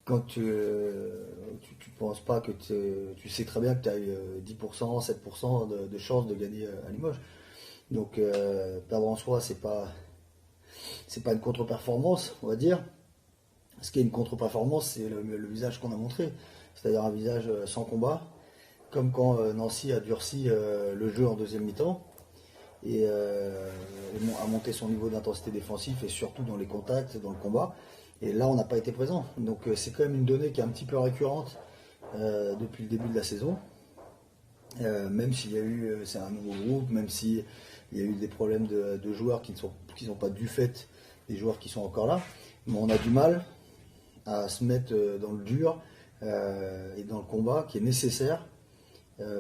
quand tu penses pas que tu sais très bien que tu as eu 10%, 7% de chances de gagner à Limoges. Donc perdre en soi, c'est pas une contre-performance, on va dire. Ce qui est une contre-performance, c'est le visage qu'on a montré, c'est-à-dire un visage sans combat, comme quand Nancy a durci le jeu en deuxième mi-temps et a monté son niveau d'intensité défensif et surtout dans les contacts, dans le combat. Et là, on n'a pas été présent. Donc c'est quand même une donnée qui est un petit peu récurrente depuis le début de la saison. Même s'il y a eu, c'est un nouveau groupe, même s'il y a eu des problèmes de joueurs qui sont pas du fait des joueurs qui sont encore là, mais on a du mal à se mettre dans le dur et dans le combat qui est nécessaire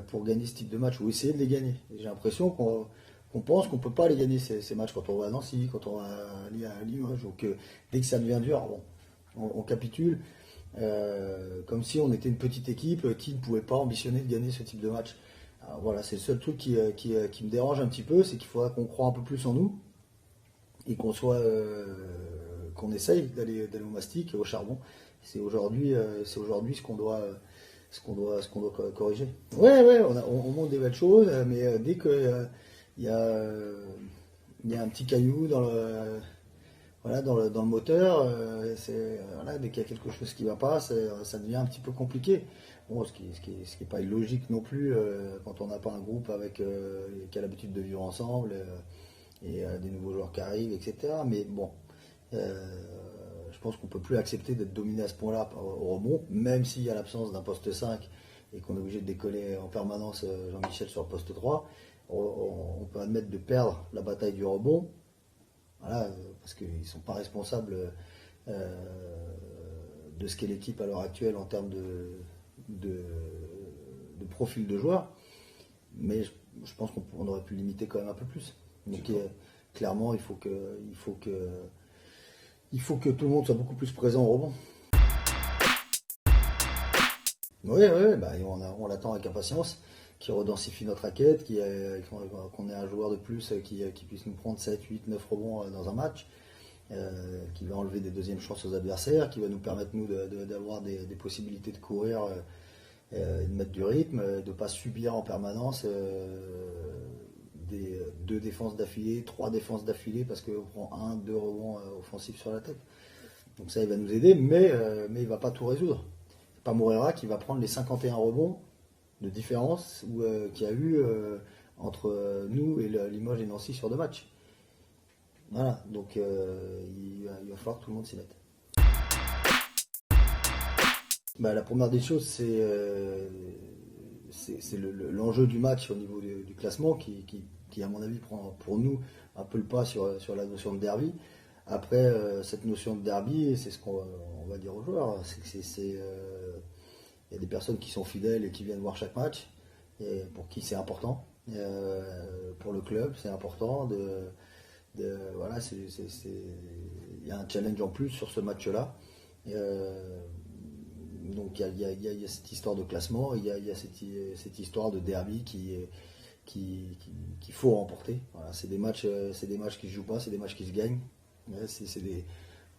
pour gagner ce type de match ou essayer de les gagner. Et j'ai l'impression qu'on pense qu'on ne peut pas les gagner ces matchs quand on va à Nancy, quand on va à Limoges. Donc dès que ça devient dur, bon, on capitule comme si on était une petite équipe qui ne pouvait pas ambitionner de gagner ce type de match. Alors, voilà, c'est le seul truc qui me dérange un petit peu, c'est qu'il faudra qu'on croit un peu plus en nous et qu'on essaye d'aller au mastic, au charbon. C'est aujourd'hui ce qu'on doit corriger. Ouais, ouais, on montre des belles choses, mais dès que il y a, il y a un petit caillou voilà, dans le moteur, voilà, dès qu'il y a quelque chose qui ne va pas, ça devient un petit peu compliqué. Bon, ce qui est pas illogique non plus quand on n'a pas un groupe qui a l'habitude de vivre ensemble et des nouveaux joueurs qui arrivent, etc. Mais bon, euh, je pense qu'on ne peut plus accepter d'être dominé à ce point-là au rebond, même s'il y a l'absence d'un poste 5 et qu'on est obligé de décoller en permanence Jean-Michel sur le poste 3. On peut admettre de perdre la bataille du rebond, voilà, parce qu'ils ne sont pas responsables de ce qu'est l'équipe à l'heure actuelle en termes de, de profil de joueurs, mais je pense qu'on aurait pu limiter quand même un peu plus. Donc clairement, il faut que tout le monde soit beaucoup plus présent au rebond. Oui, oui, bah, on l'attend avec impatience, qui redensifie notre raquette, qu'on ait un joueur de plus qui puisse nous prendre 7, 8, 9 rebonds dans un match, qui va enlever des deuxièmes chances aux adversaires, qui va nous permettre, nous, d'avoir des possibilités de courir et de mettre du rythme, de ne pas subir en permanence des deux défenses d'affilée, trois défenses d'affilée, parce qu'on prend un, deux rebonds offensifs sur la tête. Donc ça, il va nous aider, mais il ne va pas tout résoudre. C'est pas Moreira qui va prendre les 51 rebonds de différence qu'il y a eu entre nous et Limoges et Nancy sur 2 matchs. Voilà, donc il va falloir que tout le monde s'y mette. Bah, la première des choses, c'est l'enjeu du match au niveau du classement qui, à mon avis, prend pour nous un peu le pas sur la notion de derby. Après, cette notion de derby, c'est ce qu'on va dire aux joueurs, c'est que il y a des personnes qui sont fidèles et qui viennent voir chaque match, et pour qui c'est important. Pour le club, c'est important voilà, il y a un challenge en plus sur ce match-là. Euh, donc il y a cette histoire de classement, il y a cette histoire de derby qu'il faut remporter. Voilà, c'est des matchs qui se jouent pas, c'est des matchs qui se gagnent. Ouais,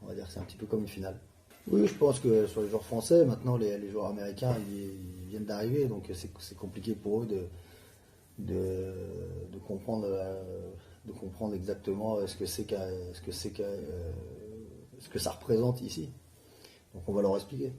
on va dire que c'est un petit peu comme une finale. Oui, je pense que sur les joueurs français, maintenant les joueurs américains ils viennent d'arriver, donc c'est compliqué pour eux de comprendre exactement ce que ça représente ici. Donc on va leur expliquer.